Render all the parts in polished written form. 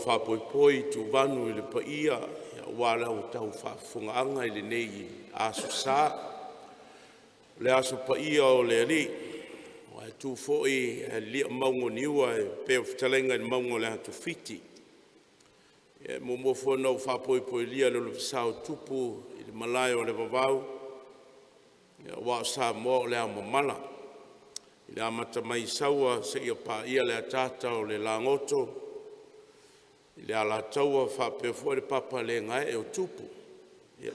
whapoi tu vanu i le paia, wala o tau whafungaanga i le nei aso sā. Le aso paia o le ali, o e tu foi e lia maungo niua e peo fitalenga i maungo le hatu fiti. E momofo na o whapoi lia le sao tupu i le malai o le vavau, wa sa mo le amamala. I le amata mai saua se ia paia le atata o le langoto, I le ala taua whapefo le papa le ngai e o tupu.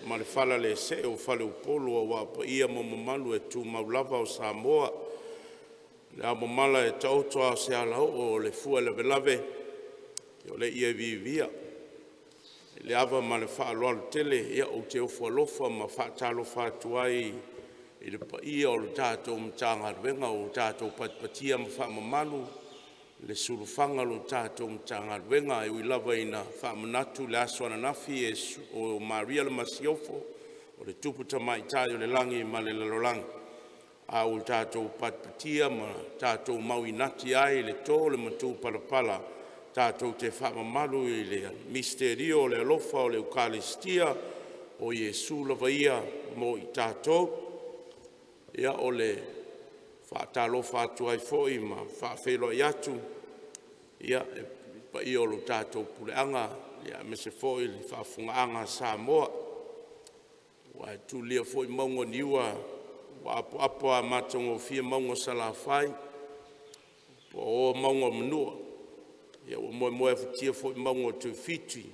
Ma le whala le se o whale upolo o wapa ia mamalu e tu maulava o Samoa. Le amamala e tautoa se ala o le fua le velave. O le ia vivia. Le ava ma le whaaloa le tele ia o te ofua lofa ma whaatalo whaatuai I le paia o le tātou mtanga ruenga o tātou patpatia ma whaamamalu. Le surufanga lo tātou mtanga ruenga e uilava ina whaamanatu le aso ananafi o Maria le Masiofo o le tupu tamai tai o le langi ma le lalolangi. A o tātou patpatia ma tātou mauinati ai le tō le matu palapala tātou te whaamamalu I le misterio le alofa o le Eukaristia o Iesu lava ia mo I tātou. Ia o le whaatalo whaatua I foi ma whaafelo I atu. Ia e pa I o lo tātou puleanga. Ia me se foi le whaafungaanga Samoa. Wa tu lia foi maungo niua. Wa apo a matongo fia maungo salawhai. Po o maungo manua. Ia o moe futia foi maungo tu fiti.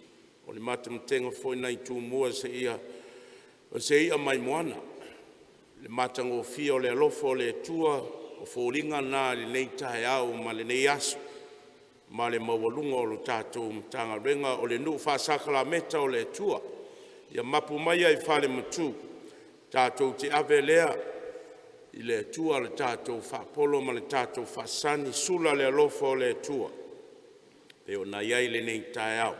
O le matamtenga foi nai tu mua se ia mai moana. Le matango fia o le alofo o le tua o fōringa nā le nei tae au ma le nei aso. Ma le mawalunga o lo tātou mtanga renga o le nuu whaasakala meta o le tua. Ia mapu mai ai whale matu. Tātou te ave lea I le tua le tātou whaapolo ma le tātou whaasani sula le alofo o le tua. E o na iai le nei tae au.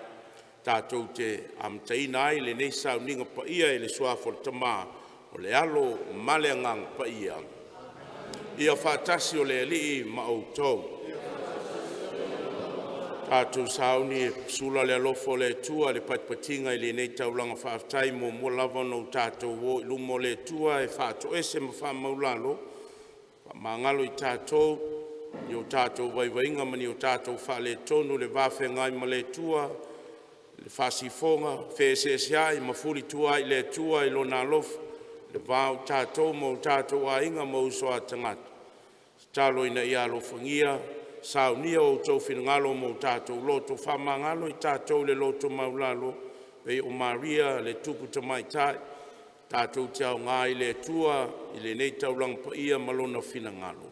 Tātou te amtaina ai le nei sau ninga pa ia I le suafo le tamaa. O le alo male ngang pa ia. Ia whaatasi o le alii ma o tau. Tātou sauni sula le alofo le tua le patpatinga I le nei taulanga whaaftai mo mua lava no tātou wo lumo le tua e whaato ese ma wha maulalo. Mangalo I tātou, I o tātou waiwainga mani o tātou wha le tonu le wafe ngai ma le tua. Le whasifonga, whesesea I mafuri tua I le tua I lona alofa. Le vau tātou mo tātou a inga mo usoa tangata. Talo ina I alo whangia, saunia o tau whinangalo mo tātou loto whamangalo I tātou le loto maulalo, pei o Maria le tupu tamai tai, tātou te au ngā I le tua, I le nei taulang pa ia malona whinangalo.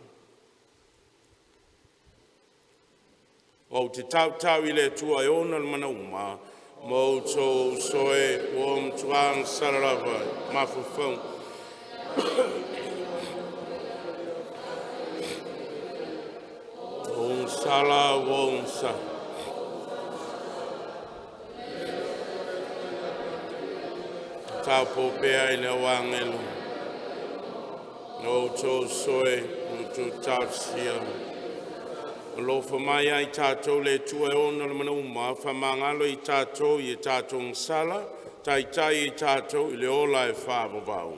O te tau I le tua I ona le mana uma, Moto soe wom tuang sarava mafufung. Wong sala wong sa. Taupo pea I le wangelu. Moto soe mutu tausia. Lo mai ai tātou le tua e ona le mana uma, whamangalo I tātou I tātou sala, tai I tātou I le ola e whaavavau.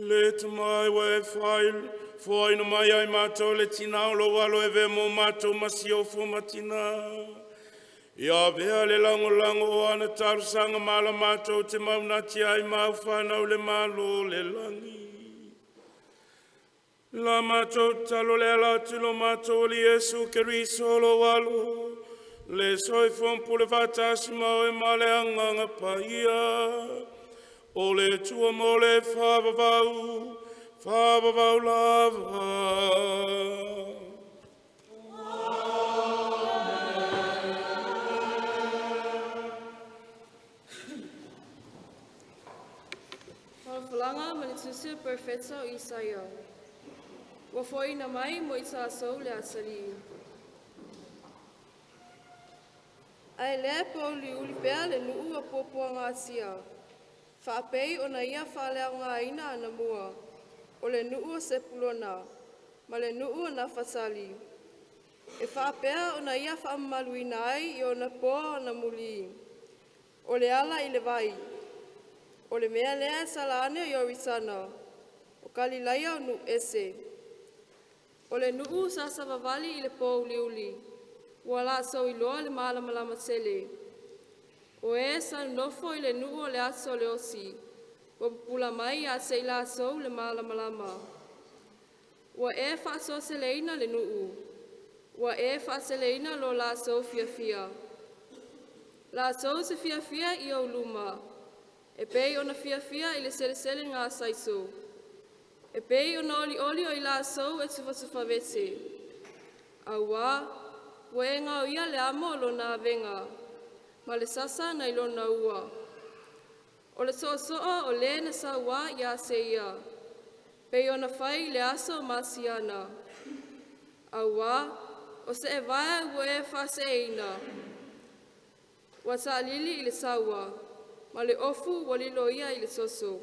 Le te mai we whail, fwai no mai ai mātou le tina o lo walo e ve mo mātou masi o fu matina. Ia vea le lango lango o ana tarusanga mala mātou te maunati ai mau whanau le malo le langi. La mātou talo le ala tilo mātou li Yesu ke riso lo walo. Le soi fompu le vatasi mau e male anganga paia. O le tua mo le whabawau lava. Falanga ma le tusi perfetso Isaia. Wa foi na mai mo isa so le asali. Ai le po uli pea le nuu a popo ngā sia. Whapei o na ia whalea ngā ina ana mua. O le nuu o sepulona. Ma le nuu o na whatali. E whapea o na ia whaamaluina ai I o na po o na muli. O le ala I le vai. O le mea lea e salane o Yorisana. O Kalilaia o nu ese. O le nuu sasa vavali I le po uli. Wala so I loa le malamalama sele. O e sa nofo I le nuu o le aso le osi. O pula mai a se ila so le malamalama. Wa e wha so seleina le nuu. Wa e wha seleina lo la so fia fia. La so se fia fia I o luma. E pei ona fia fia I le sele ngā saiso. E pei ona oli o I la so e sufa vese. Awa, wa e ngā ia le amo lo nā venga. Ma le sasa na ilo na ua. O le soa o le na sa wa ia se ia. Pei ona fai le aso masiana. Awa, o se e vaya wa e fase eina. Wa sa lili I le sawa. Ma le ofu walilo ia I le soso.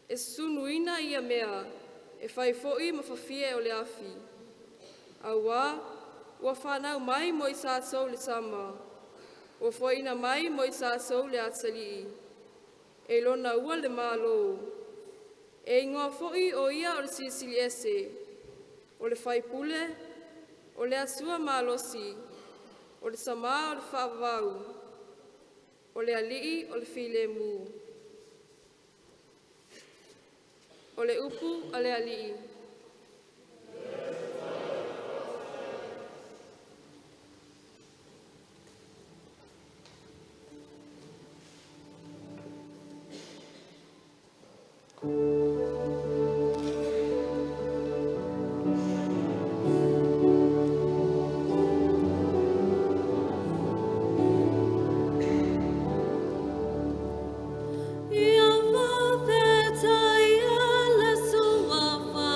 E sunuina ia mea, e fai foi ma fafie o le afi. Awa, ua whanau mai mo I sa sou le sama. Ua foina mai mo I sa sou le atalii. E lona ua le malo. E ingoa foi o ia o le silisili ese. O le fai pule, o le asua malosi. O le sama o le whaavau. O le alii o le file mu. O le upu a le alii. Ia whawhetai ala sua wha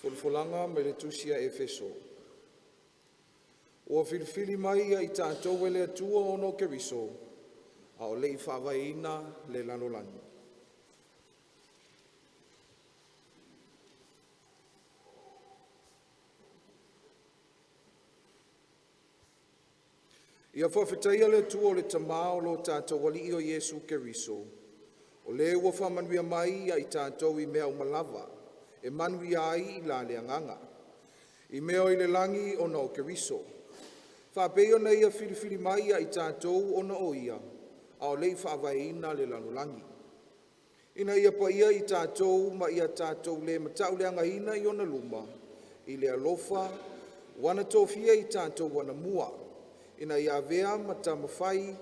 Folfolanga me le tusia Efeso. Ua filifili mai ia i tātou e le atua ono Keriso, a o le i whawaina le lalolani. Ia whawhetaia le atua o le tamao lo tātou wali i o Yesu Keriso, o le ua whamanuia mai ia i tātou i mea umalawa, e manuia ai i la leanganga. I mea o i le langi o na o Keriso, whapeo na ia filifili mai ia i tātou o na o ia, a o lei whawaina le lanulangi. Ina ia pa ia i tātou ma ia tātou le matau leanga ina i o na luma, i le alofa, wana tofia i tātou wana mua, ina ia vea mata mawhai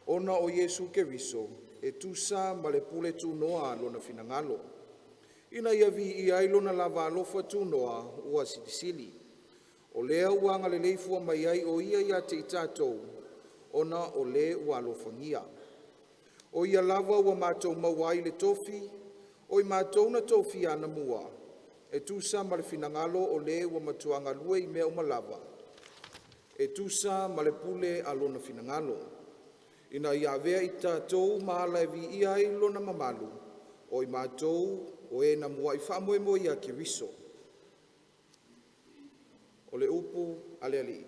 o na o Yesu Keriso, e tusa ma le pule tu noa lona finangalo. Ina ia vi i ailona lava alofa tu noa ua sitisili. O lea uanga le leifua mai ai o ia ia te i tātou, ona o le ua alofangia. O ia lava ua mātou mawai le tofi, o i mātou na tofi ana mua, e tusa ma le finangalo o le ua matuanga lue i mea umalava, e tusa ma le pule alona finangalo. Ina ia vea i tātou maala e vi ia ilona mamalu, o i mātou o e na mua i whamoe mo ia Keriso. O le upu ale ali.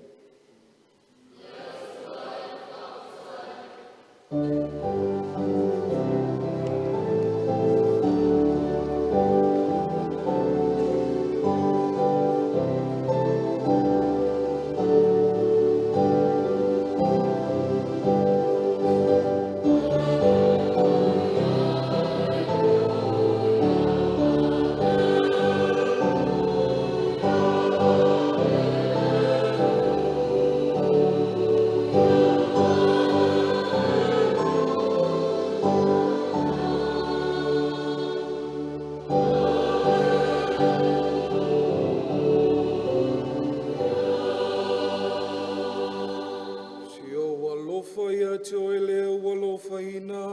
te oele walofa ina,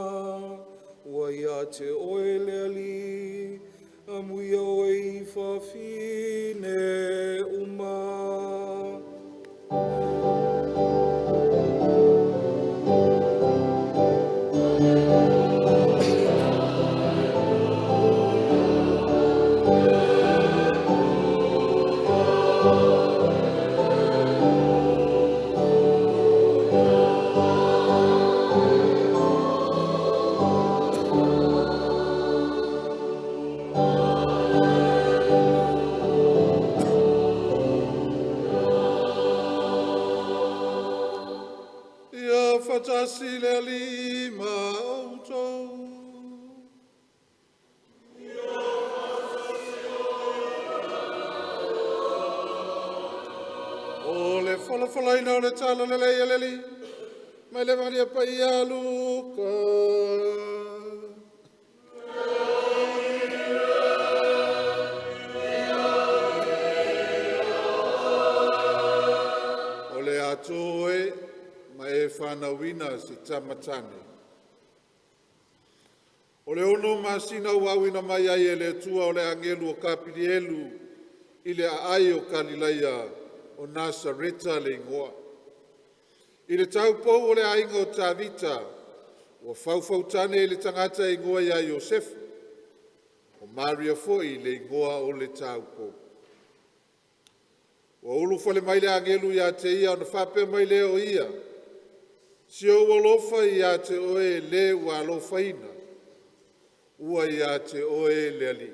ua ia te oele ali, amuia o i whawhine uma. Fatasi le lima auto. O le fola ina o le tala le leia leli. Mai le varia pa ia luka. O le atoe. E whanawina si tamatane. O le ono masina wawina mai ai e le tua o le angelu o kapirielu i le aai o Kalilaia o Nasareta le ingoa. I le taupou o le ainga o Tavita o faufautane le tangata ingoa ia Iosefu o Maria foi le ingoa o le taupou. O ulu fale mai le angelu ia te ia o na whape mai le o ia. Si o walofa ia te oe le walofa ina, ua ia te oe le ali.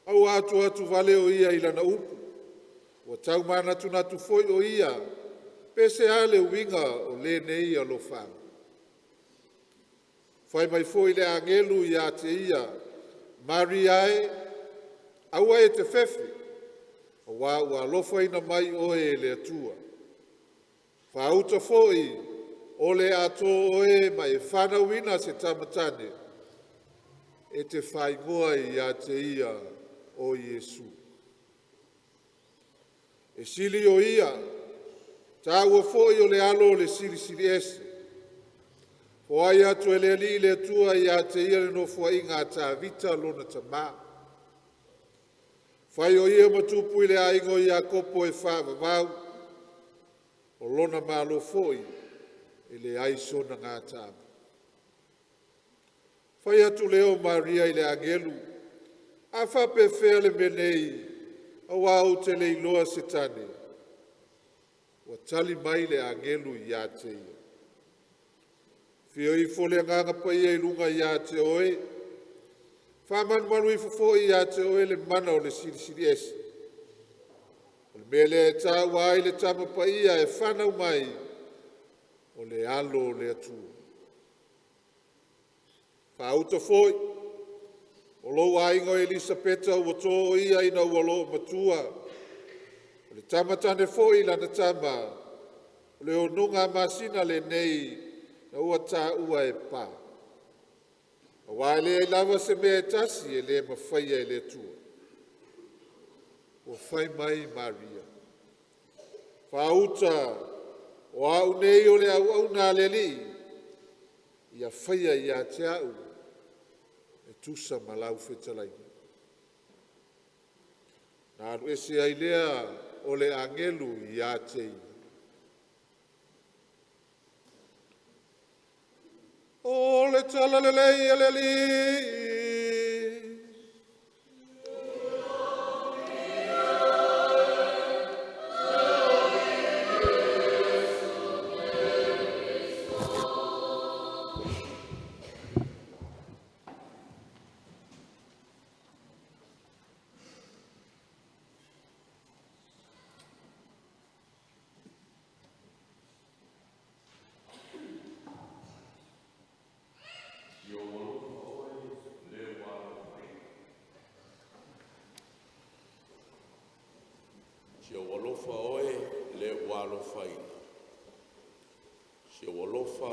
Au atu vale o ia ilana upu, o tau manatu natu foi o ia, pese ale winga o le nei alofa. Fai mai foi le angelu ia te ia, Mariae, aua e te fefe, o walofa ina mai oe le atua. Whauta foi o le ato oe mai whanawina se tamatane e te whaingoa i a te ia o Iesu. E sili o ia, tāua foi o le alo o le siri ese. O ai atu e le ali le tua i a te ia le no fua inga ta vita lona ta mā. Whai o ia matupu i le aingo i a kopo e whaavavau, o lona malo foi i le aiso na ngā tāma. Whai atu leo Maria i le angelu, a whape whea le menei, au au te le iloa se tane, wa tali mai le angelu i a te ia. Whio i fole nganga pa ia i lunga i a te oe, whamanu manu i fufo i a te oe le mana o le siri esi. O le mele e tā wai le tama pa ia e whanau mai o le alo o le atua. Whauta foi, o lo aingo Elisabeta ua tō ia ina ua lo matua. O le tama tane foi lana tama, o le onunga masina le nei na ua tā ua e pā. A wale e lava se mea tasi e le mawhaia e le tua. O whai mai Maria. Whauta o au nei o le au nā le li, ia whaia ia te au, e tusa malau whetalai. Nā anu ese ai lea o le angelu ia te ina. O le tala le lei e le li. Sia walofa oe le walofa ina. Sia walofa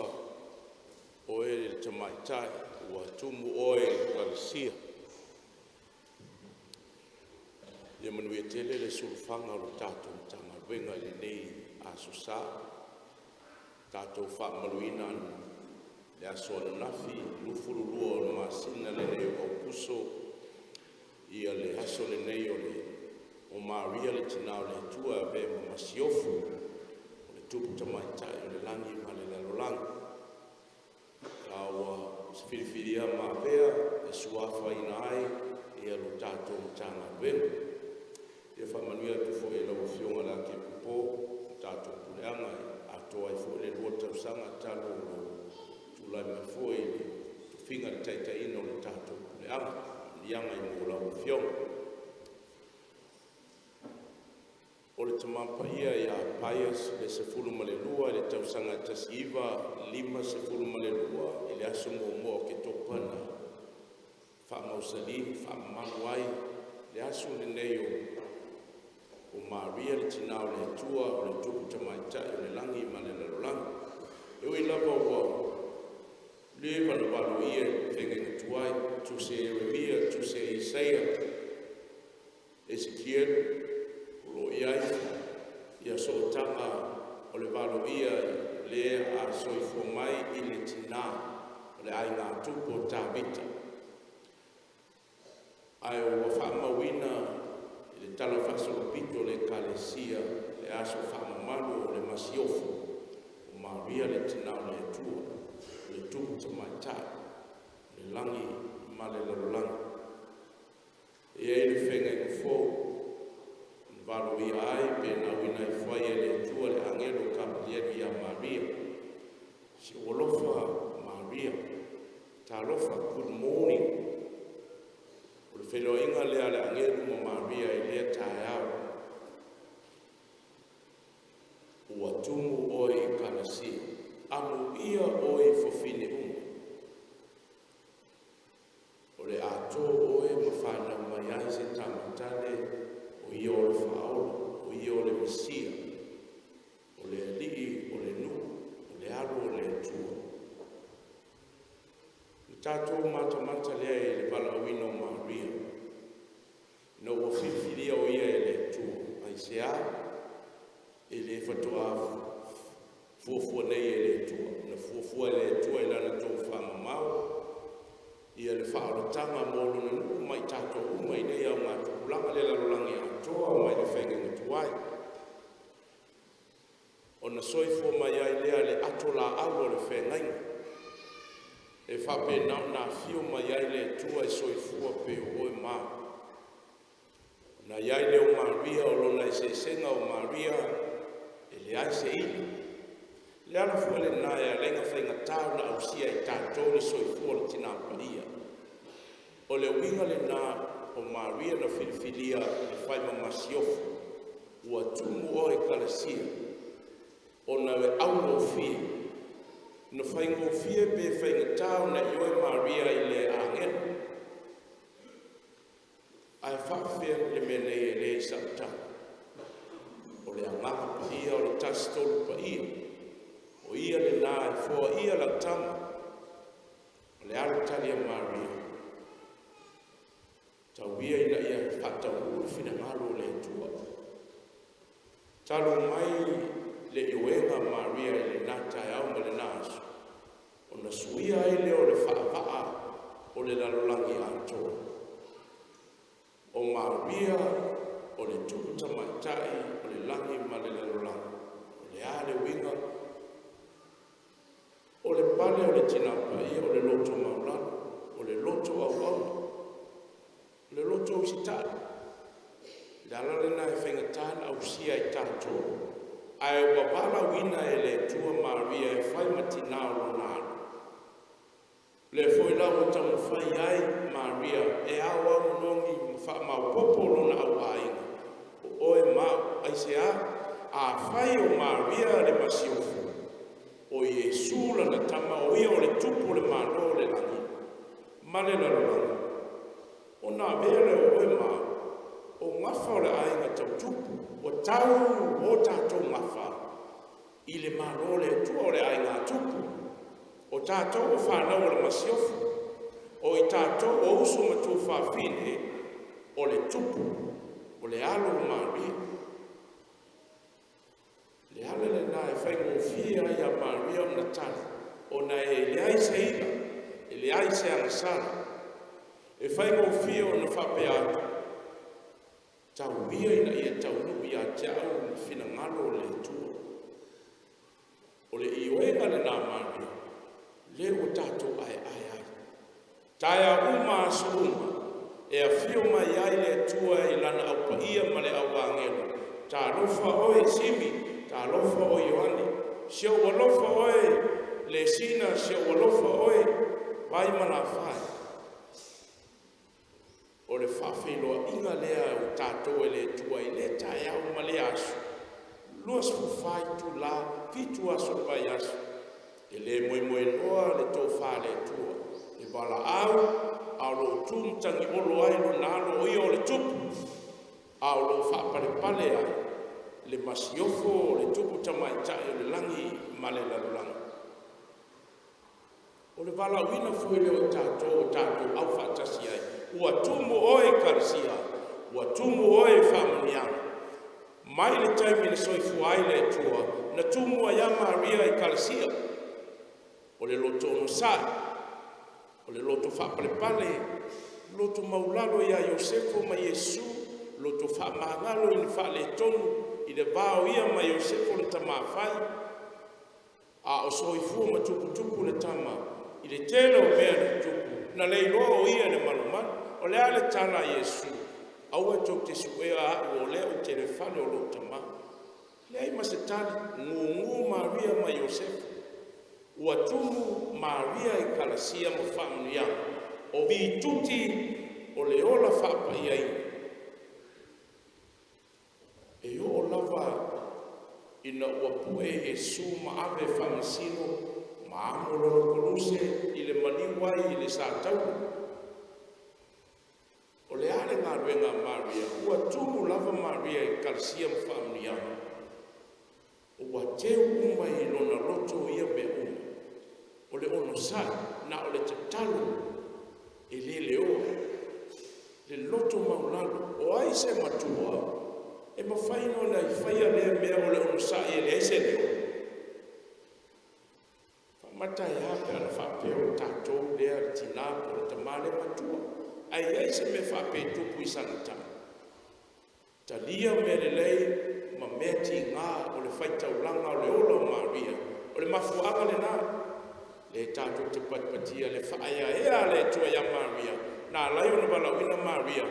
oe le tamaitai ua tumu oe karasia. Ia manu e tele le sulfanga o le tātou tanga wenga le nei aso sā. Tātou wha maluina anu le aso ana nafi lufurulua o le masina le nei o kuso. Ia le aso le nei o le o Maria le tinao le tua ve ma masiofu o le tupu tamaitai o le langi ma le lalolanga. Awa sfirifiria ma vea e suafa ina ai e alu tātou tanga wenga. Ia whamanuia tu fo e lau fionga la ke pupo tātou puleanga atoa i fo le lua tausanga talo tulai mai fo e tu finga le taita ino le tātou puleanga lianga i mo lau fionga. O le tamapa ia ia paias le sefulu malelua le tausanga tasiva 5 sefulu malelua e le aso mo ke topana whamausali whamanuai le aso le neo o Maria le tinao le tua o le tupu tamaitai o le langi ma le lalolanga e ui lava ua le valu ia whenga tuai tu se Eremia tu se Isaia Ezekiel lo iai ia so'otanga o le valoia le a soifo mai i le tina o le ai ngā tupu o tāwita. Ai o whaamawina i le tala whasolopito le kalesia le aso whaamamalu o le masiofu o Maria le tina o le atua le tupu tamaitai le langi ma le lalolanga. Ia i le whenga i kufou Valo ia ai pe na wina i whai e le tua le angelo kapiliani a Maria. Si olofa Maria. Ta alofa good morning. O le whelo inga lea le angelo mo Maria i lea tae au. Ua tumu oi i kanasia. Amu ia oi fofine unga. O le ato oi mawhana mai ai se tamatane o ia o le whaola, o ia o le mesia, o le alii, o le nu, o le aro, o le atua. Le tātou mata lea e le valawina o Maria. No o whiwhiria o ia e le atua. Ai se a, e le whatoa fuafua nei e le atua. Na fuafua e le atua e lana tō whamamau, ia le whaaratanga mō luna nuku mai tātou uma i nei au ngā tukulanga le lalolangi atoa mai le whainga tuai. O na soifua mai ai lea le ato la au o le whengainga. E whape nao nā fio mai ai le tua e soifua pe o e mā. Na iai le o Maria o lona i se senga o Maria e le ai se ina. Le ala fua le nā e a lenga whainga tāu na au sia i tātou ni soifua le tina paia. O le winga le nā o Maria na filifilia le whaima masiofu. Ua tumu o e kalasia. O na we au o fie. Na whainga o fie pe whainga tāu na i oe Maria i le angelu. Ai whawhia le mene e le i sapta. O le angaka pa ia o le tasitolu pa ia. O ia le nā e fua ia la tama. O le ala talia Maria. Tau ia ina ia whatau ulu whina ngalo le tua. Talo mai le iwenga Maria i le nata e au ma le nasu. O na suia ai le o le whaapaa o le lalolangi atoa. O Maria o le tukuta maitai o le langi ma le lalolangi. O le ale winga. O le pale o le tinapa ia o le loto maulana. O le loto au au. O le loto usitari. Le alalena e whengatana au sia i tātou. Ai wawala wina e le tua Maria e whai matina o lonaro. Le foi la o tamu whai ai Maria e awa monongi mwha maupopo lona au ainga. O e mau ai se a whai o Maria le masiofu. O Iesu la na tama o ia o le tupu le malo le langi. Male la langi. O na vele o e mau. O ngafa o le ainga tau tupu. O tau o tātou ngafa. I le malo le tua o le ainga tupu. O tātou o whanau o le masiofu. O i tātou o usu matu whawhine. O le tupu. O le alo o Maria. Le ale le nā e whaingo fia i a Maria o na tana. O na e le ai se ina. E le ai se angasana. E whaingo fia o na whape atu. Tau ia ina ia tau nubi a tiau ni whina ngalo le tua. O le iwenga le nā Maria. Le o tātou ai ai ai. Tai a uma asu uma. E a fio mai ai le tua i lana au pa ia ma le au angelo. Tā lofa oe Simi. Tā lofa oe Ioani. Sio walofa oe le sina. Sio walofa oe vai mana whai. O le whawhiloa inga lea o tātou e le tua i le tae au ma le asu. Luas fuwhai tu la, fitu aso pai asu. E le moe loa le tō wha le tua. E wala au, au lo tūmtangi olo ai lo nalo o ia o le tupu. Au lo whapare pale ai. Le masiofo o le tupu tamai tae o le langi ma le lalulangi. O le wala wina fuele o tātou au whatasi ai. Ua tumu oe karisia, ua tumu oe whamaniana. Mai le taimi le soifu ai le tua, na tumu a ia Maria i karisia. O le loto ono sai, o le loto whaparepale, loto maulalo ia Iosefo ma Iesu, loto whamangalo i le whale tonu, i le vao ia ma Iosefo le tamawhai. A o soifu ma tupu le tama, i le telo mea le tupu. Na leiloa o ia le malumanu, o le ale tala Iesu. Au e tau te suea a o le o te refane o lo tama. Le ai masetali, ngungu Maria ma Iosefu. Ua tumu Maria i kalasia ma whamania. O vi tuti o le ola whapa iai. E o lava ina ua pue Iesu ma ave whamasino Maamolo koluse i le maniwai i le sātau. O le ale ngā ruenga Maria, ua tumu lava Maria i kalasia mwhaamniana. Ua teu uma i lona loto ia me uma. O le ono sai, na o le te talo e le leo. Le loto maulano, o ai se matua, e mawhaino na i whaia lea mea o le ono sai e le aise leo. Matai hapa na whapeo tātou lea tina o le tamale matua. Ai se me whapetupu i sanatama. Talia me le lei, ma mea ti ngā o le whaitaulanga o le ola o Maria. O le mafuanga le nā. Le tātou te patpatia le whaaya ea le tua ia Maria. Nā lai o na walawina Maria.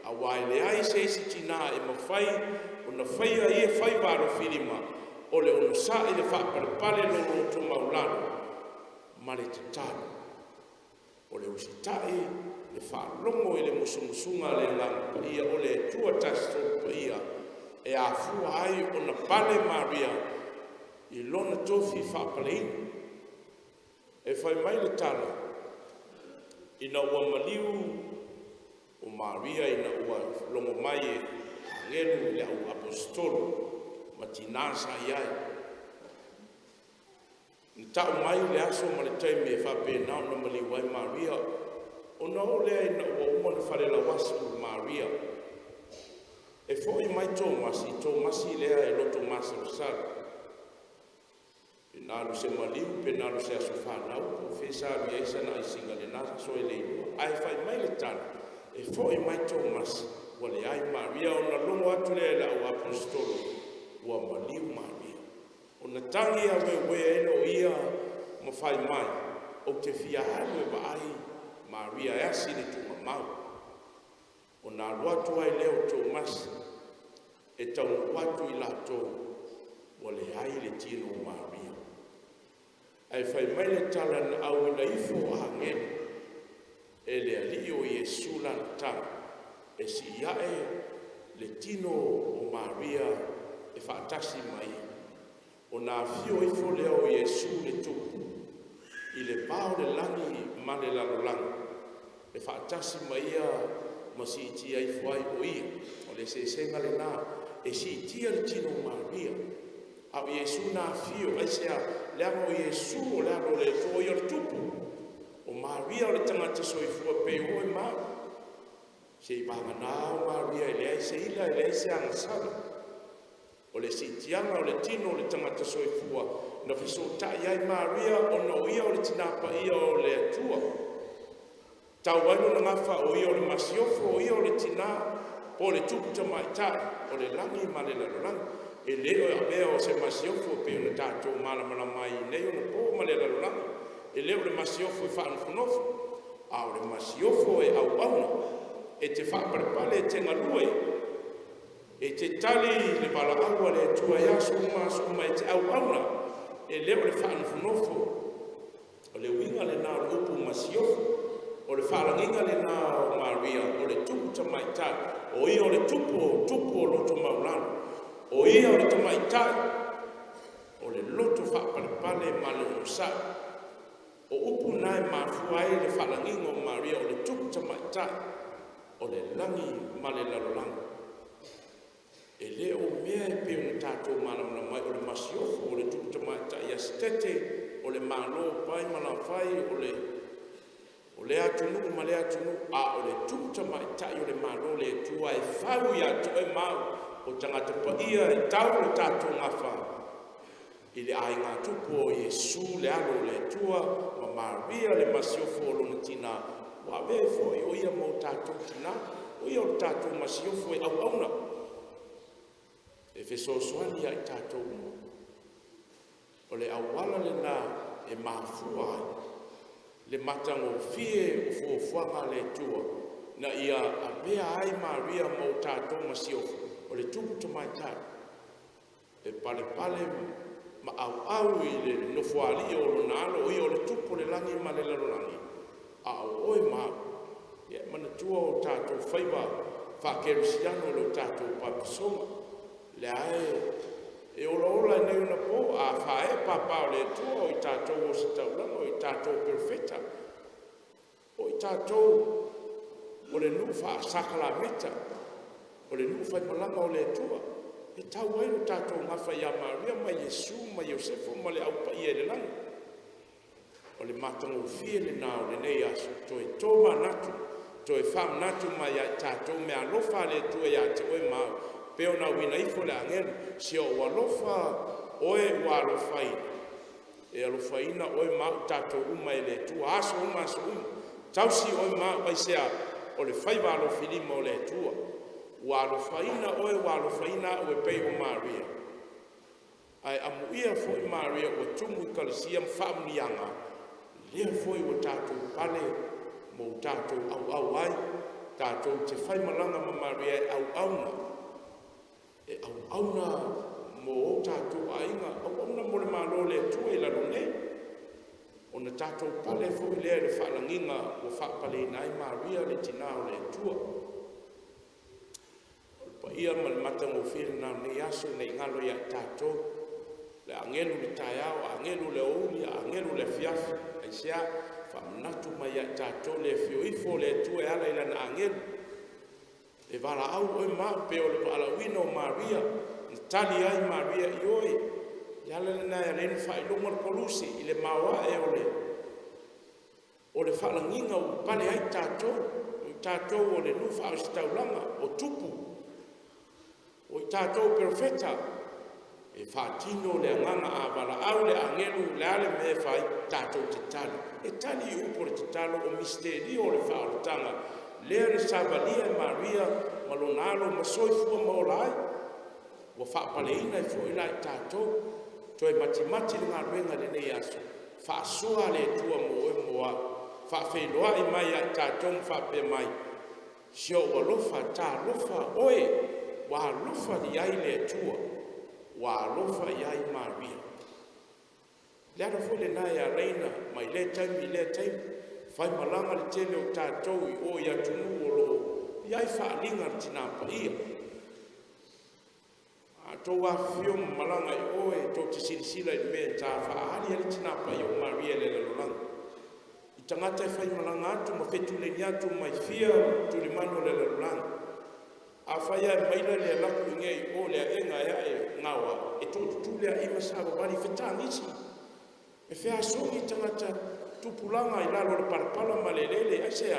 A wai le ai se isi tina e mawhai, o na whaia i e whai waro whirima. O le ono sa i le whaparapale no roto maulano. Ma le te tānu. O le usitai, le whaalongo i le musumusunga le langa ia o le tua tasto pa ia. E a fua ai o na pale Maria i lona tofi whapaleina. E whai mai le tala, ina ua maliu o Maria ina ua longo mai e ngelu le au apostolo, ma tinasa iai. Ni tau mai le aso ma le taimi e whape nao na maliu ai Maria, o na o lea ina ua umana whare la wasu Maria. E fo i mai tōmasi lea e loto masa rosara. Nālu se maliu, pe nālu se aso whanau, o whesāru i eisa na i singa le nasa so e leilua. Ai whai mai le tana, e fo i mai Thomas, wale ai Maria, o na longo atu lea la o apostolo, ua maliu Maria. O na tangi a wea eno ia, ma whai mai, o te fia halu e wa ai, Maria e asi le tunga mau. O nā luatu ai leo Thomas, e tau watu i lato, wale ai le tino Maria. Ai whai mai le tala na au ina ifo a ngeni, e le alio i e sula na tala, e si iae le tino o Maria e whaatasi mai. O nā fio ifo leo i e su le tuku, i le pao le langi ma le lalolangi, e whaatasi mai a ma si itia ifo ai o ia, o le se senga le nā, e si itia le tino o Maria. Au Yesu na fio, ai sea leamo Yesu o leamo le fo i o tupu. O Maria o le tangata soifua pe o e maa. Se i banga nā o Maria e lea se ila e lea se angasala. O le sitianga o le tino o le tangata soifua. Na fiso tai ai Maria o na ia o le tinapa ia o le atua. Tau waino na ngafa o ia o le masiofo o ia o le tina. Po le tupu tamaitai o le langi ma le lalolangi. E leo a mea o se masiofo pe o tātou malamala mai nei o na po ma le lalolanga. E leo le masiofo e whaanfonofo. A o le masiofo e au auna. E te whaaparepale e te ngalue. E te tali le bala aua le tua ia suma e te au auna. E leo le whaanfonofo. O le winga le nā upu masiofo. O le whaalanginga le nā o Maria. O le tupu tamaitai. O ia o le tupu o loto maulana. O ia o le tamaitai, o le loto whaaparepale ma le usai. O upu nai mafua e le whalanginga o Maria o le tuku tamaitai, o le langi ma le lalolanga. E le o mea e peo na tātou malamana mai o le masiofo o le tuku tamaitai. Ia stete o le malo pai malawhai o le atunu ma le atunu. A o le tuku tamaitai o le malo le tua e whau i atu e mau. O tangata pa ia e tau le tātou ngawha. I le ai ngā tupu o Yesu le alo le tua, ma Maria le masiofo o lona tina. Wa wefo i o ia mo tātou tina, o ia o tātou masiofo e au auna. E whesosoani ai tātou mo. O le awala le nā e mafua ai. Le matango fie o fuafuanga le tua. Na ia a mea ai Maria mo tātou masiofo. O le tupu tamaitai, e pale ma au i le nofuali o lo nalo, o i o le tupu le langi ma le lalolangi. A o oi mau, e mana tua o tātou whaiwa, whakerisiano lo tātou papisonga. Le ae, e ola e nei una po, a whae papa o le tua o i tātou o sitaulanga, o i tātou perfeta. O i tātou, o le nu wha sakala meta. O le nuu whai malanga o le atua. E tau ainu tātou ngawha ia Maria, ma Yesu, ma Iosefo, ma le aupa ia le langa. O le matango fie le nao le nei aso. To e tōma natu, to e wham natu ma ia tātou me alofa le atua ia te oe mau. Peo na wina ifo le angelu, si o alofa oe ua alofa ina. E alofa ina oe mau tātou uma e le atua. Aso uma. Tausi o ma vai sea o le fai walo filima o le tua. Walo faina oe walo faina o e pei o Maria. Ai amuia foi Maria o tumu i kalisia mfamnianga. Lea foi o tatou pale mo tatou au ai. Tatou te fai malanga ma Maria e au auna. E au auna mo o tatou ainga. Au auna mo le malo le tua i lalo ne. O na tatou pale foi lea le whaalanginga o whaapale nai Maria le tinao le tua. Pa ia ma le mata mo whiri na ne aso nei ngalo ia tatou. Le angelu le taiao, angelu le ouli, angelu le fiafi. Ai sea, whamanatu mai ia tatou le fio ifo le tua e ala ila na angelu. E wala au oi maa peo le wala wino Maria. Tali ai Maria i oi. Yala le nai alenu whailonga kolusi i le mawa e ole. O le whalanginga o pale ai tatou. O tatou o le nufa o staulanga o tupu. O tatou perfeta. E whaatino le anganga a wala au le angelu le ale me whai tatou te tali. E tali i upo le te talo o misterio le whaolutanga. Lea le Savalia e Maria malonalo masoifua maolai. Wa whaapaleina e fo ila i tatou. Toi mati le ngā ruenga le nei aso. Whaasua le tua mo e moa. Whaafeiloa i mai a tatou whaapea mai. Sio walofa tā lofa oe. Wa lofa di ai le tua. Wa lofa i ai Maria. Lea fo le nai a reina mai le taimi le taimi. Whai malanga le tele o tatou i o ia tunu o lo. Iai whaalinga tina pa ia. A tau a fio malanga i oe tau te sirisila i mea tā whaahari ali tina pa i o Maria le lalolanga. I tangata e whai malanga atu ma whetu le ni atu mai fia tu le mano le lalolanga. A whai ai maila le laku i ngei o le enga e ngawa e tau tutulea i masawa wari whetangisi. E whea songi tangata tupulanga i lalo le parapala ma le lele ai sea.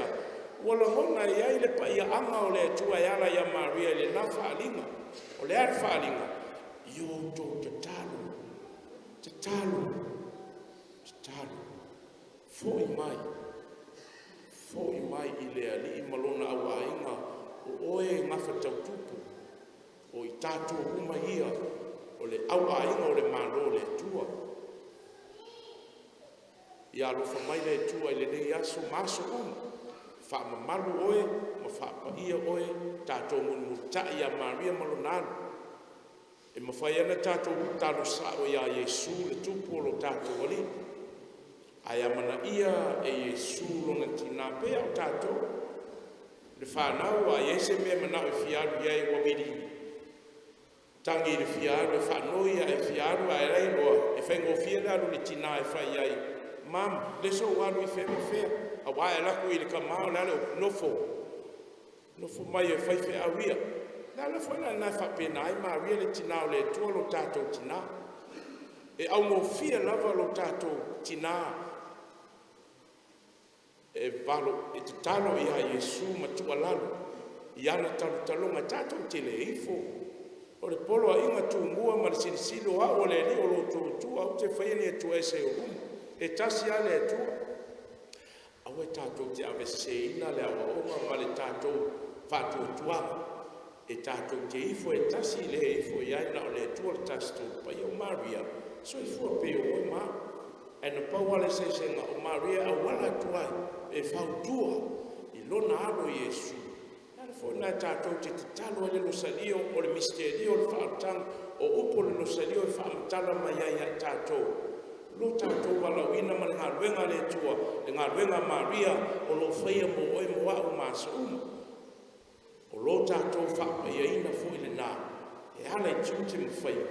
Wala ngona i ai le pa ia anga o le tua i ala ia Maria le na whaalinga. O le ar whaalinga. Io to te talo. Te talo. Te talo. Fōi mai. Fōi mai i le ali i malona au ainga. O oe ngafa tau tupu. O i tātua uma ia. O le au ainga o le malo le tua. Ia alofa mai le tua i le nei aso maso uma. Whaamamalu oe, ma whaapaia oe, tātou munumuta i a Maria malonalo. E mawhai ana tātou talo sa o ia Yesu le tupu o lo tātou ali. Ai amana ia e Yesu lo na tina pea o tātou. Le whanau a Yese mea manau e fiaru ia e wabiri. Tangi le fiaru e whanoi a e fiaru a e rei loa. E whengo fiaru le tina e whai ai. Mam, leso waru i whengo fea. A wae lako i le kamao lale o nofo. Nofo mai e whaife a wia. Lale whaina nai whapena ai Maria le tina o le tua lo tātou tina. E au mo fia lava lo tātou tina. E valo, e te talo i a Yesu matua lalo. I ana talo talonga tātou te le ifo. O le polo a inga tūngua ma le sinisilo a o le li o lo tūtua o te whaini e tua ese o rumu. E tasi ale e tua. Awe tātou te awe seina le awa oma ma le tātou whātua tuanga. E tātou te ifo e tasi le ifo i aina o le tua le tasi tō pai o Maria. So ifo a peo o ma. E na paua le senga o Maria a wala tuai e whautua i lona alo Yesu. Nara fo na tātou te talo e le losalio o le misterio le whaatang o upo le losalio e whaamatala mai ai tātou. Lo tātou wala wina ma le ngā ruenga le tua, le ngā ruenga Maria o lo whaia mo oi mo au māsa uma. O lo tātou whaapaia ina fo i le nā, e ala i tiute mo whaia,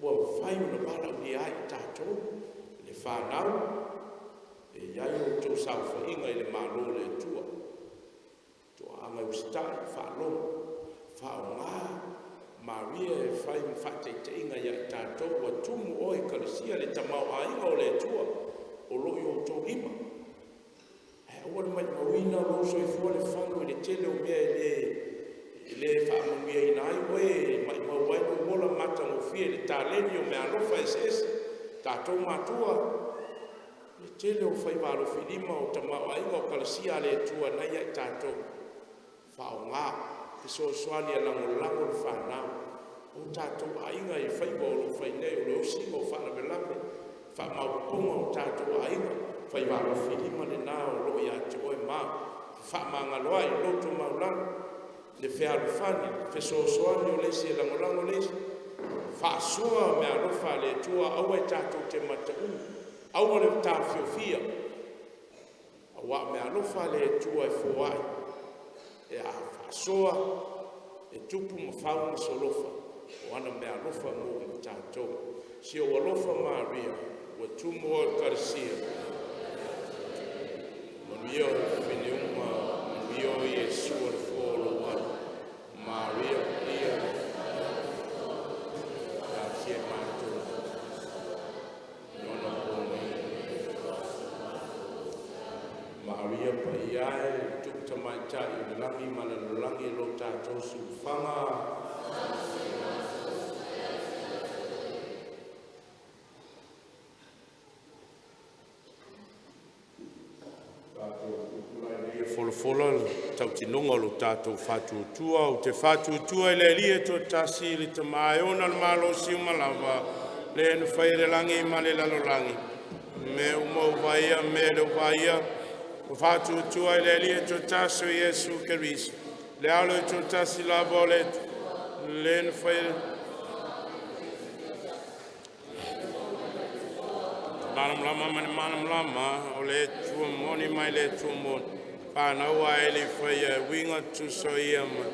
bua whai o na wala uni ai tātou, le whanau, e iai o tō sau whainga i le mālo le tua. Tō anga ustai, whalo, whao ngā, Maria e whai mwhate te inga ia tātou wa tumu o e kalesia le tamau a inga o le tua o loi o tō lima. E awa mai mawina o so i fua le whangu i le tele o mea i le whaamumia i nai oe mai mawai o mola mata mo fie le tāleni o mea lofa e sese tātou matua. tele o fai valo filima o tama ai o kalasia le tua na ia tato fa nga te so swani ala lango fa na o tato ai nga i fai bolo fai nei o si o fa la belame fa ma pongo o tato ai nga fai valo filima le na o lo ia te o ma fa ma nga lo ai lo tu ma la le fe al fani fe so swani o le si lango le fa sua me alo fa le tua au e tato te mata au le tafiofia wa me alofa le tua e foai e a fasoa e tupu ma fauna solofa o ana me alofa mo le tatou si o alofa Maria wa tumo o karisia Maria finiuma Maria Yesu o folo wa Maria ia grazie mato Maria paiai tuk tamaita i langi mana langi lo tatou sufanga Folo tau tinonga lo tatou fatu tua o te fatu tua i le lia to tasi li te mai ona le malo si malava le nu whaire langi ma le lalo langi me umau vaia me le vaia o fatu tua i le lia to taso Yesu Keriso le alo to tasi la vole le nu whaire manam lama o le tua moni mai le tua moni Pānau ai le whaia winga tu soia ma.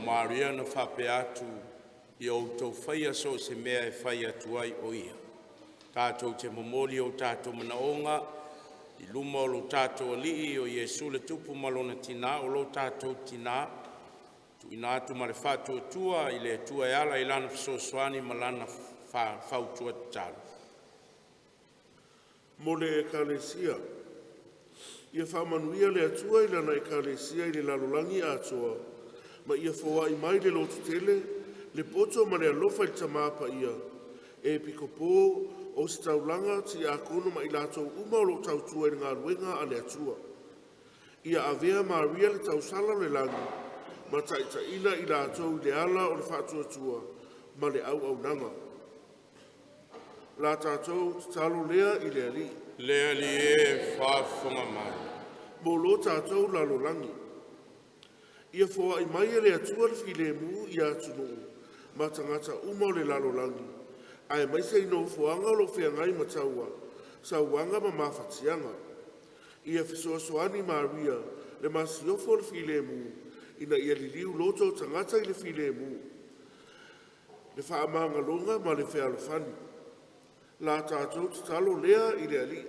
Maria na whape atu i o tau whaia so se mea e whaia tuai o ia. Tātou te momori o tātou manaonga, i luma o lo tātou alii o Yesu le tupu malona tina o lo tātou tina, tu ina atu mare whātua tua i le tua e ala i lana whasoswani malana whautua tālu. Mole e kalesia, ia whamanuia le atua i lana e kalesia i le lalolangi atua, ma ia fōa i mai le lotu tele, le poto ma le alofa i tamapa ia, e piko pō o si taulanga ti a kono ma i lato uma o lo tautua i ngā ruenga a le atua. Ia avea Maria le tausala le langi, ma taita ina i lato i le ala o le whātua tua, ma le au nanga. La tātou talo lea i le ali. Le ali e whaafunga mai. Mo lo tātou lalo langi. Ia fōa i mai le atua le file mu i atunu, ma tangata uma o le lalo langi. Ai mai se ino fuanga lo whiangai mataua, sa wanga ma mawhatianga. Ia fisoasoani Maria, le masiofo le file mu, ina ia liliu loto tangata i le file mu. Le whaamanga longa ma le whealofani. La tātou talo lea i le ali.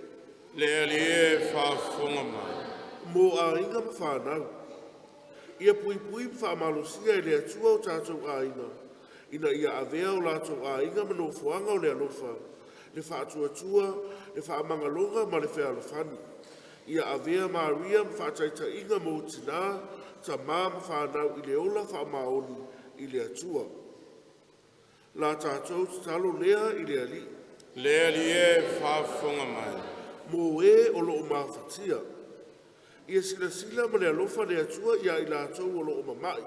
Le ali e whaafunga mai. Mo a inga ma whanau. Ia pui whaamalosia i le atua o tātou a inga. Ina ia avea o lātou a inga mano fuanga o le alofa. Le whaatua, le whaamangalonga ma le whealofani. Ia avea Maria ma whaataita inga mo tina, ta māma whanau i le ola whaamaoni i le atua. La tātou talo lea i le ali. Le ali e whaafunga mai. Mo e o loo mawhatia. Ia sila ma le alofa le atua ia i lātou o loo mamai.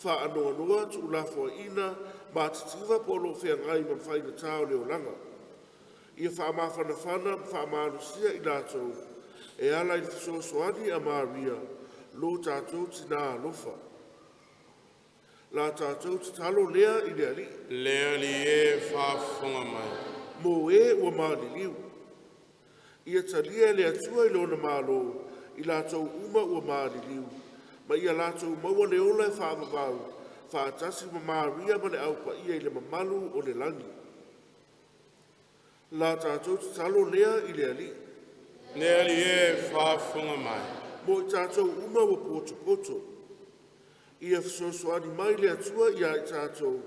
Wha anoa tu la fo ina ma titiva po lo fe ngai ma fai na tau le olanga. Ia wha mawhanawhana, wha marusia I lātou, e ala I so soani a Maria, lo tātou tina alofa. La tātou talo lea I le ali. Lea li e whaafonga mai. Mo e ua maliliu. Ia talia le atua I lona malo, I lātou uma ua maliliu. Ma ia lātou maua le ola e whaavavau, whaatasi ma Maria ma le aupa ia I le mamalu o le langi. La tātou talo lea I le ali. Lea li e whaafonga mai. Mo I tātou uma ua poto. Ia fisosoani mai le atua ia I tātou.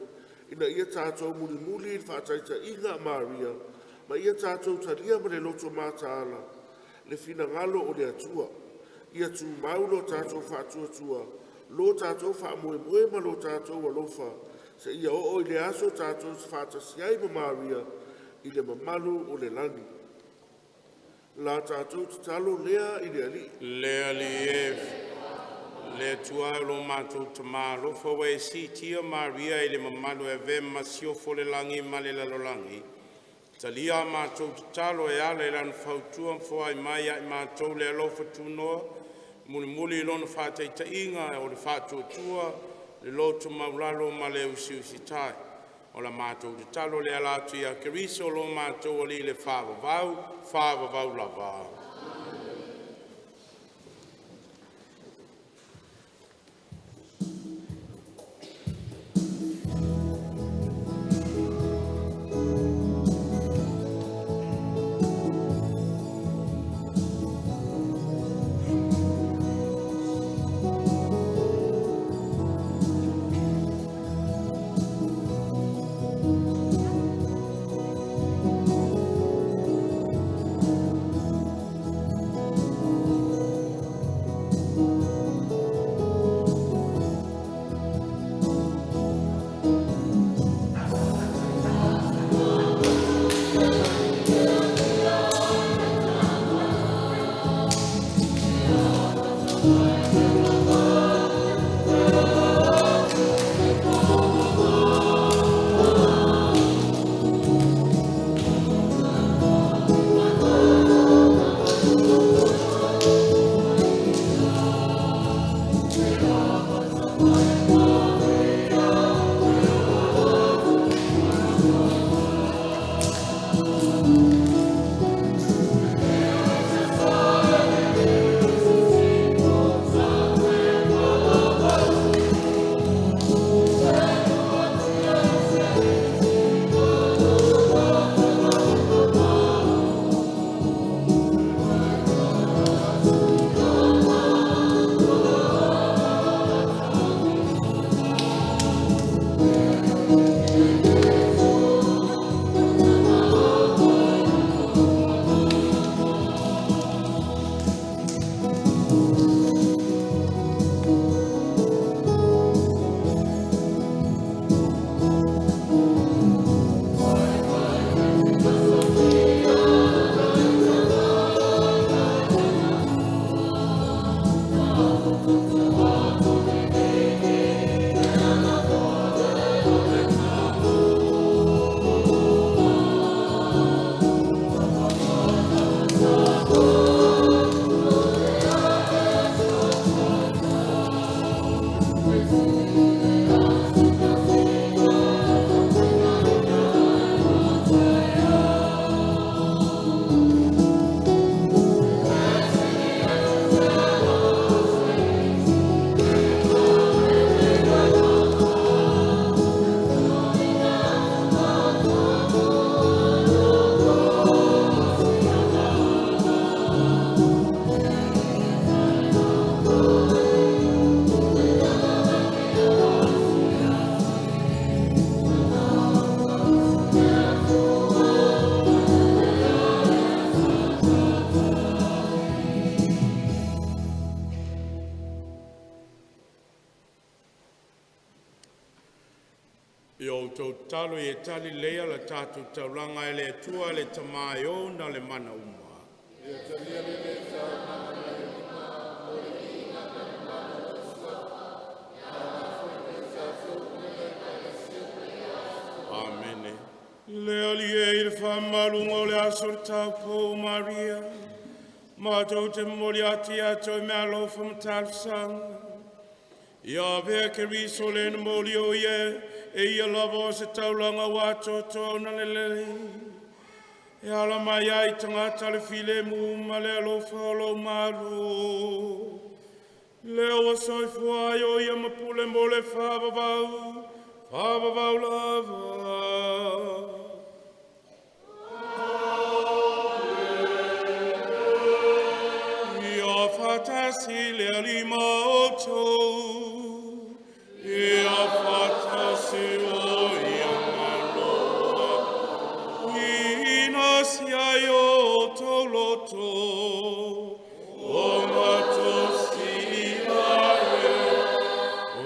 Ina ia tātou muli I whaataita inga Maria. Ma ia tātou talia ma le loto mātaala. Le fina ngalo o le atua. Ia tu maulo tātou whaatuatua. Lo tātou whaamoe ma lo tātou alofa. Se ia o I le aso tātou whaatasiai ma Maria. I le mamalu o le lani. La tātou talo lea I le ali. Lea li e le tua lo mātou te mā lofa wai si tia Maria I le mamalu e ve masio fo le langi ma le lalolangi. Talia mātou te talo e ala I lana whautua mfoa I mai I mātou le alofa tunoa. Muli lona whāteita inga o le whātua le loto maulalo ma le usi tai. O la mātou te talo le alatu ia Keriso lo mātou o li le whāvavau lava. tau talo e tali lea la tātou taulanga e le tua le tamai o na le mana uma. Leo li le whamalunga o le asur tau po Maria. Mātou te mori ati ato e mea lofa matalusanga. Ia vea ke riso le na mori o ie, e ia lava o se taulanga wato to na lelele. E ala mai ai tangata le file mu ma le alofa o lo maru. Leo a soifu ai o ia mapule mo le whabavau lava. Fatasi le alima oto, ia fatasi o ia maloa, ina sia yo toloto, o mato sirare, o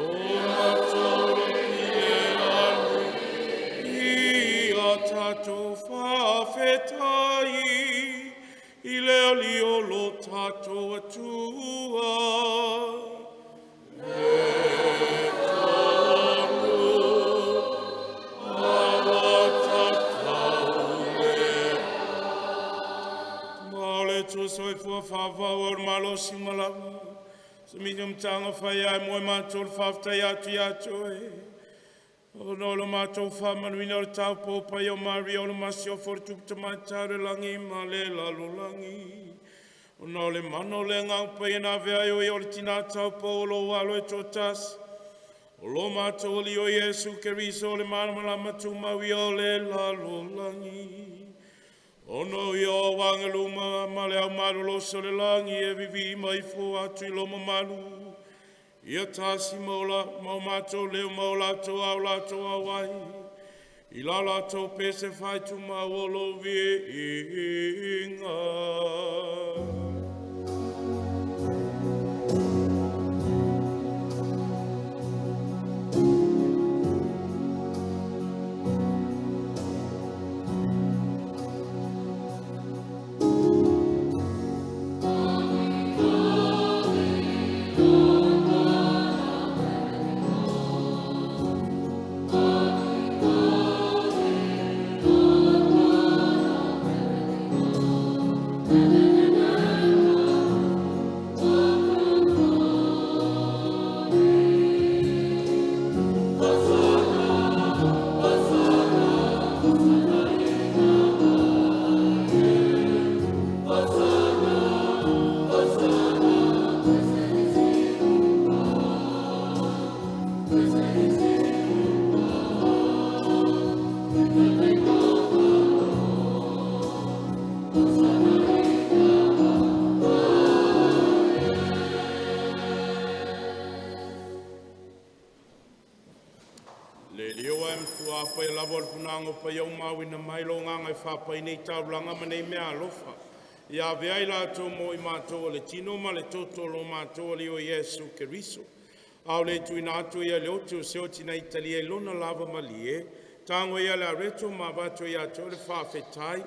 mato ripile ia tato fafetai, ile alio lo tato atua. E taru, awa tataule. Male tu soi fua fava or malo si malawa. Seminyum tanga faya moe matul fafta yatu yatu e. Ono lo matou whamanuina o le tau popa i o Maria o le masi o fortup te maitare langi ma le lalo langi. Ono le mano le ngau pa i na vea i o le tina tau po o lo walo e tōtas. O lo matou li o Yesu Keriso o le maramala matu maui o le lalo langi. Ono i o wangaluma ma le au maru lo so le langi e vivi mai fo atu i lo mamalu. Ia tasi maula, mau mātou leo mau lātou au lātou awai. I la lātou pese whai tu mau olo inga. Pa iau mawina mai lo nganga I whapai nei tauranga ma nei mea alofa. Ia vea I lātou mo I mātou le tino ma le toto lo mātou le o Yesu Keriso. Au le tui nātou ia le otu se o tina Italia lona lava malie. Tango ia le areto ma bato ia to le whawhetai.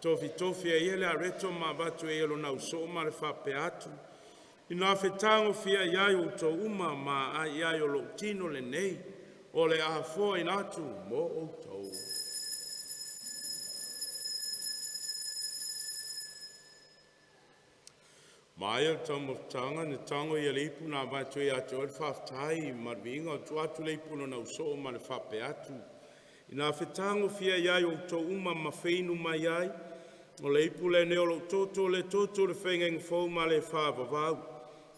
Tofi ia le areto ma bato ia lo nau so ma le whape atu. I nā whetango fia iai o to uma ma a iai o lo tino le nei. O le a fo I nātu mo o tau. Mai o tamotanga ne tango ia leipu na watu ia te oi whaftai marvinga o tu atu leipu no nau so ma le whape atu. I nā whetango fia iai o tō uma ma wheinu mai ai, o leipu le neolo toto le whengeng fau ma le whawawau.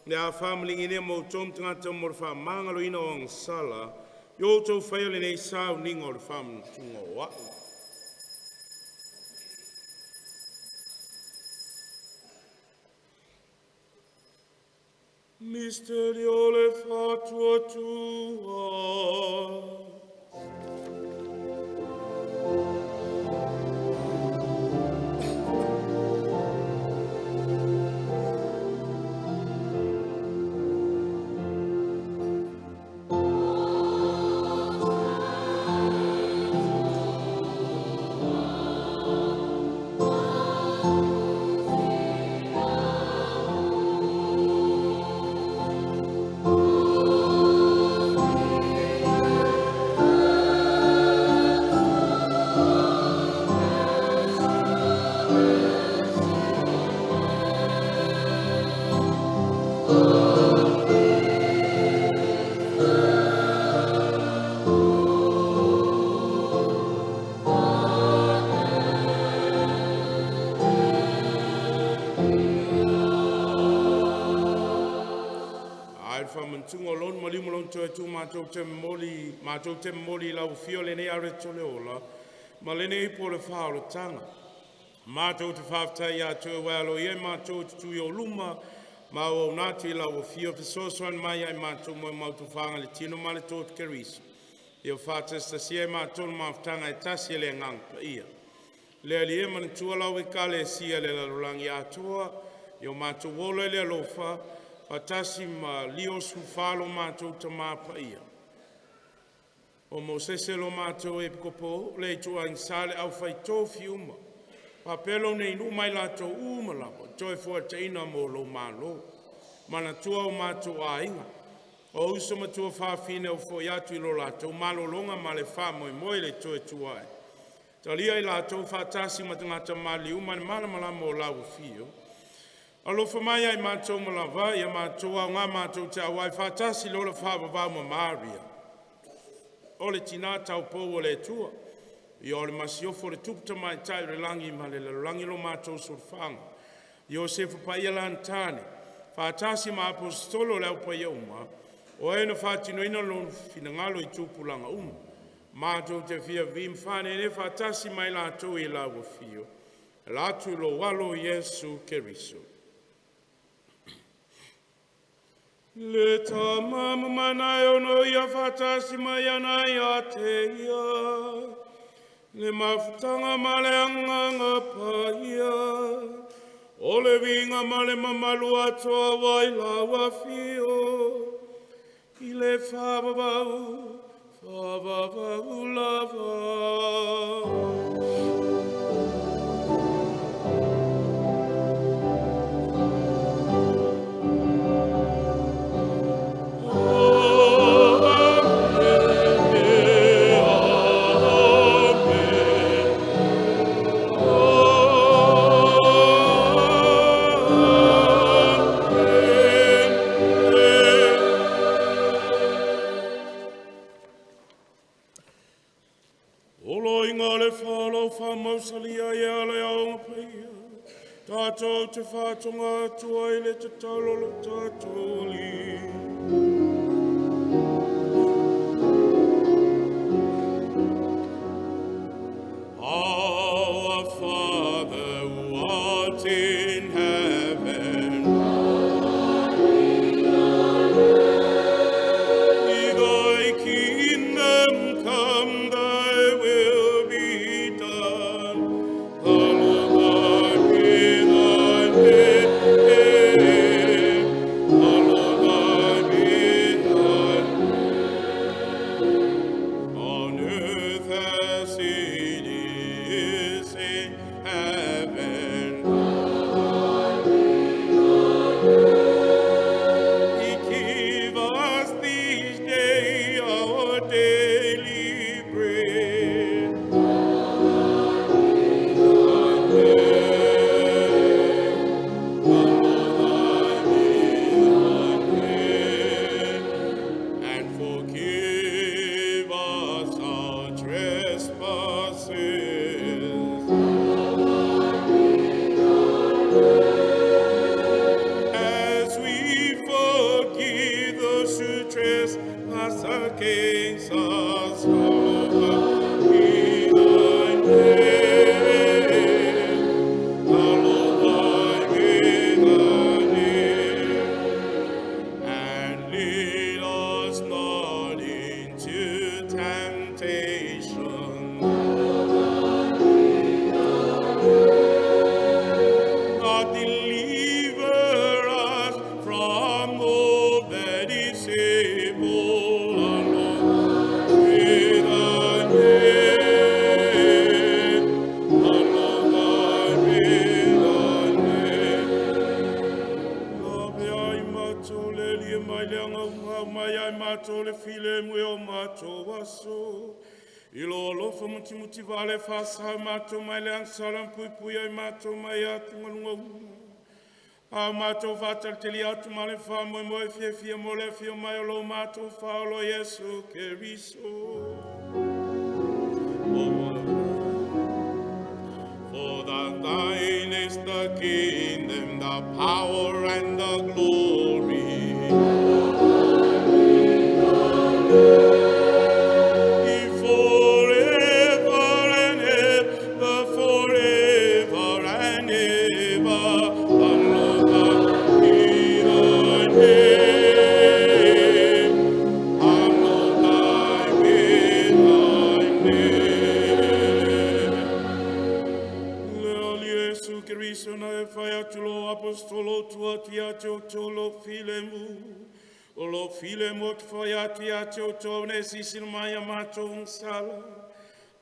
Le a whamalingi ne mo tōm tangata mo le whamangalo ina o angsala, i o tō whaile nei sāu ninga o le whamatunga o au. Misterio le fatua tua. tungo lon mali molon tu mātou te moli lau fio le nei are tole ola, ma le nei po le whaoro tanga. Mātou te whaftai a tue walo ie mātou te tui o luma, ma o nāti lau fio te sosoan mai ai mātou mo mautu whanga le tino ma le tōtu kerisi. Ia whātesta sia mātou mawhtanga e tasi le ngang pa ia. Le ali e mani tua lau e kale sia le lalulangi atoa, ia mātou wole le alofa, whatasi ma lio su whalo mātou ta māpa ia. O mo sese lo mātou e pikopo, le tua insale au whai tōwhi uma. Papelo nei nu mai lātou umalawa, toi fua te ina mo lo mālo. Mana tua o mātou a inga. O uso matua whawhine o fo iatu ilo lātou, malo longa ma le wha moe le toe tuai. Talia i lātou whātasi ma tangata mali umane malamalama o lau fio. Alofa mai ai mātou malawa, ia mātou au ngā mātou te awai whātasi lola whāwawau ma Maria. O le tina tau pou o le tua, i o le masiofo le tupta mai tai re langi ma le langi lo mātou surfanga. I o se whapaia lantane, whātasi ma apostolo leo pa iauma, o ena whātino ina lon finangalo i tūpulanga Mātou te fia vim whane ne whātasi mai lātou i lau fio. Lātou lo walo Yesu Keriso. Le tamamu manai ono ia whātasi mai anai a te ia. Le mafutanga male anganga pa ia. O le vinga male mamalu atoa wai lawa fio. I le whababau. Tātou te whātonga tua i le te taulolo tātou li. Our Father who art in heaven, be thy kingdom come, thy will be done. Muti vale fasa mato mai le salam pui pui ai mato mai atu ngalunga. A mato vatal teli atu male fa mo mo fie mo le fie mai lo mato fa lo Yesu Keriso. For thine is the kingdom, the power and the glory. Keriso na e whai atu lo apostolo tua ti ate o tolo filemu. O lo filemu te whai ati ate o tō ne sisil mai a mātou ngsala.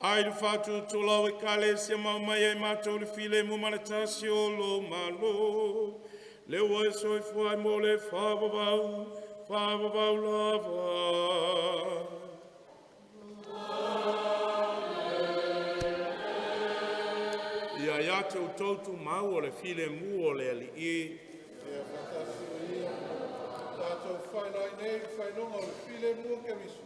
Ai le whātu tō lau e kale se mau mai e mātou le filemu manatasi o lo malo. Le ua e soi fuai mo le whāwawau lava. Ia ia te utoutu mau o le filemu o le ali i. Ia whakasi o ia. Tātou whainai nei, whainonga o le filemu o Keriso.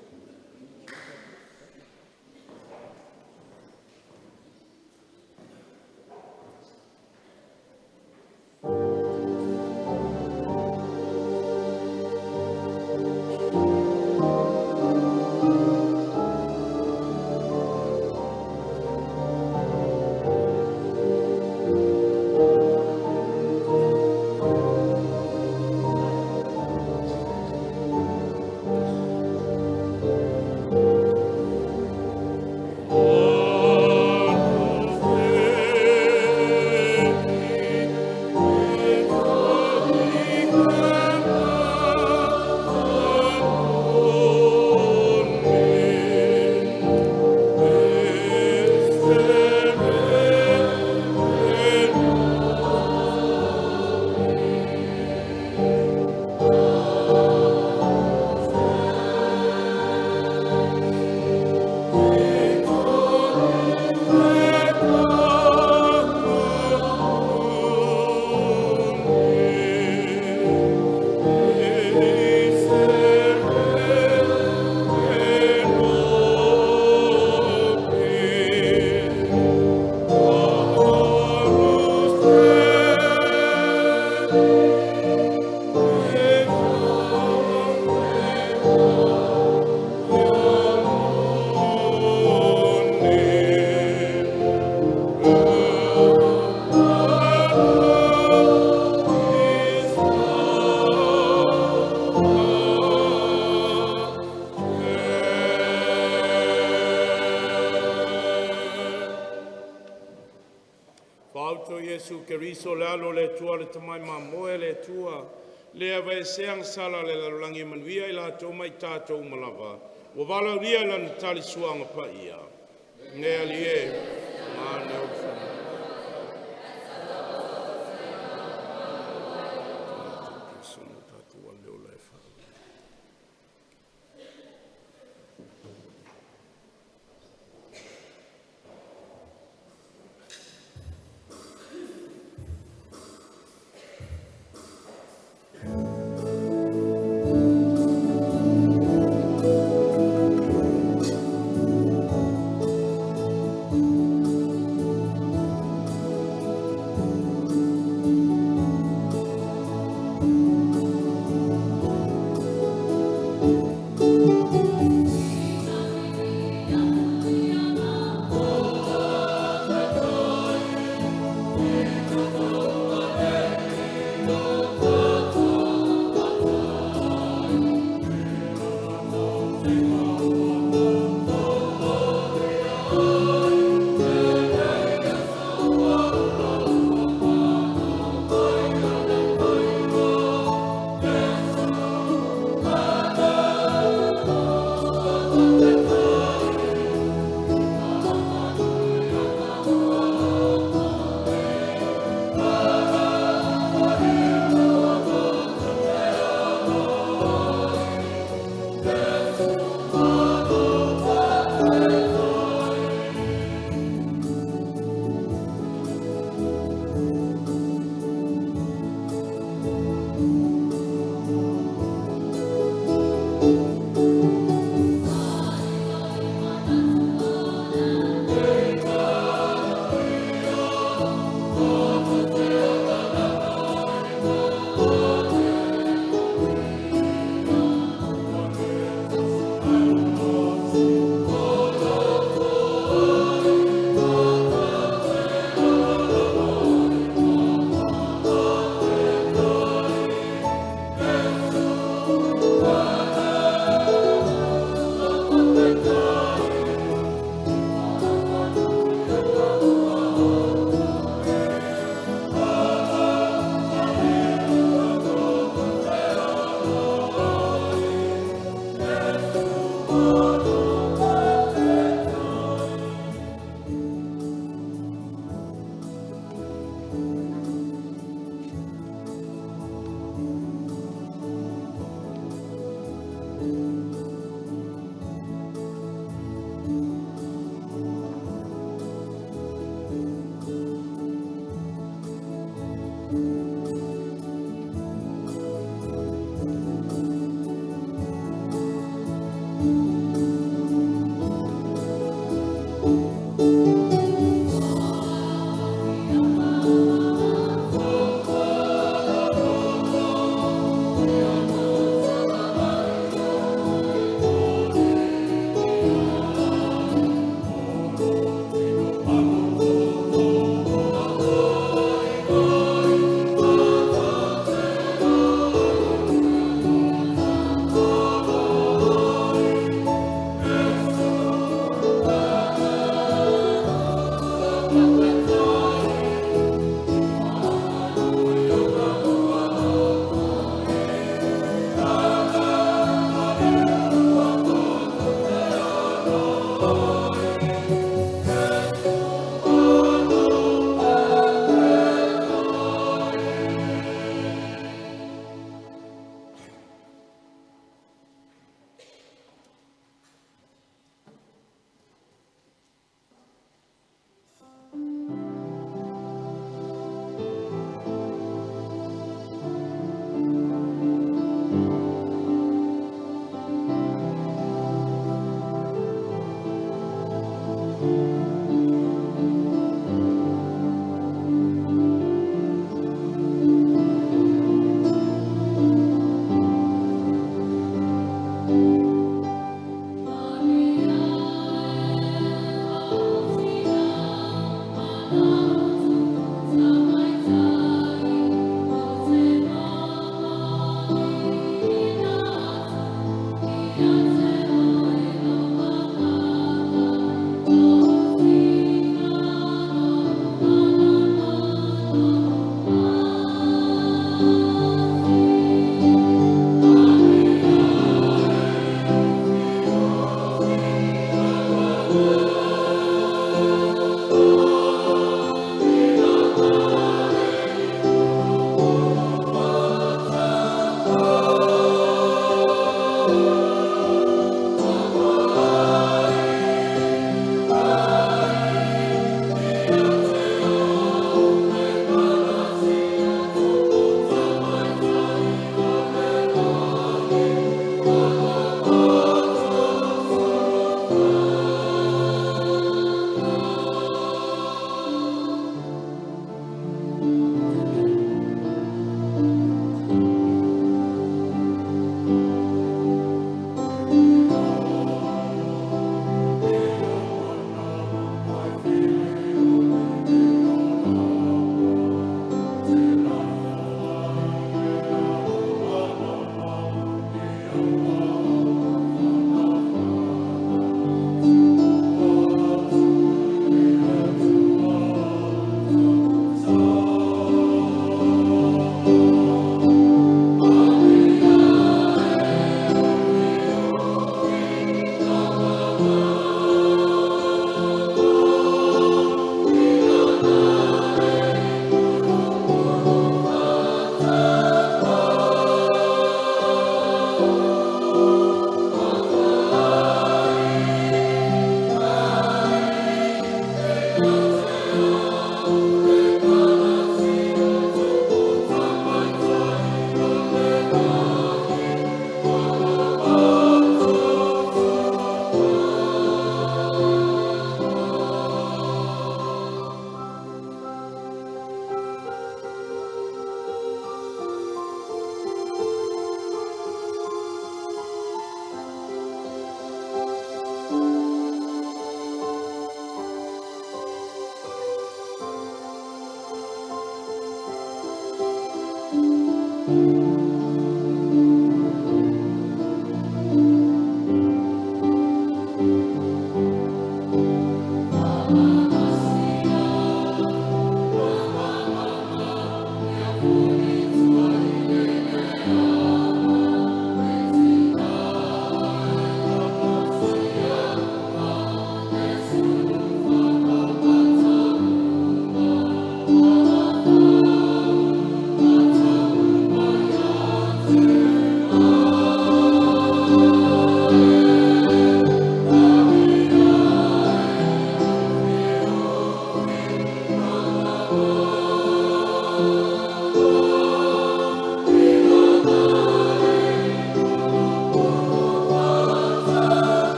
Yesu Keriso le alo le tua le tamai mamoe le tua le ave seang sala le lalangi manuia i la tau mai tātou malava wa wala ria lan tali suanga pa ia ne alie mane o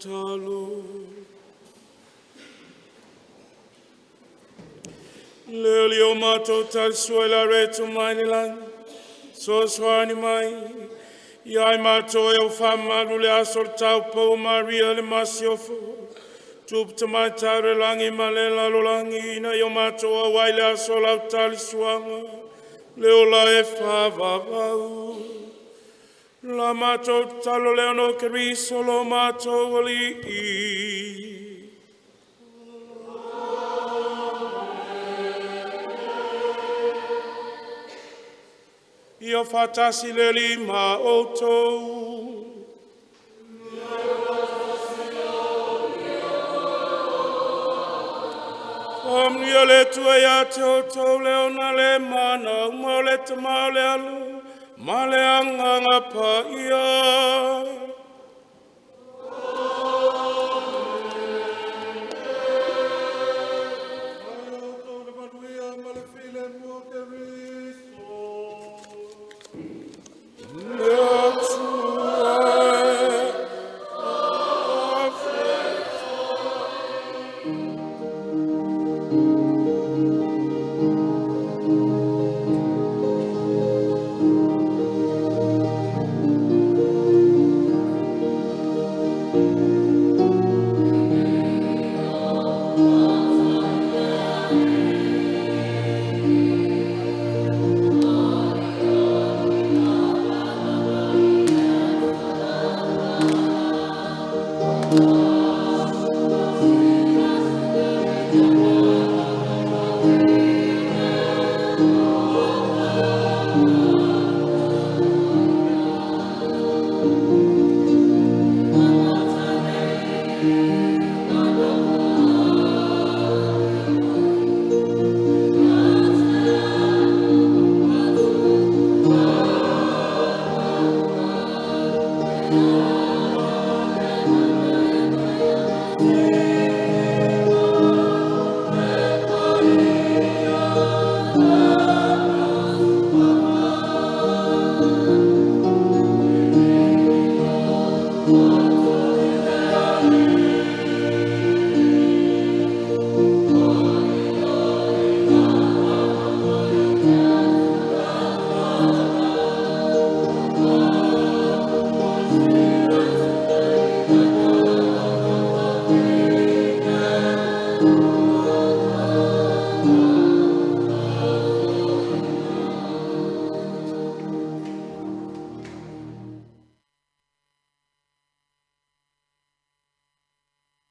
talo. Leo leo mato tal suela reto manilan. So swani mai. Iai mato e o fama lule asor tau po Maria le masiofo. Tup tamatare langi malela lolangi na yo mato a waile asol au tali suanga. Leo la e favavau. La mato talo leono keriso lo mato wali. Io fatasi le lima oto. Omnia le tue ya te oto leona le mana umole te male alu male anganga pa ia.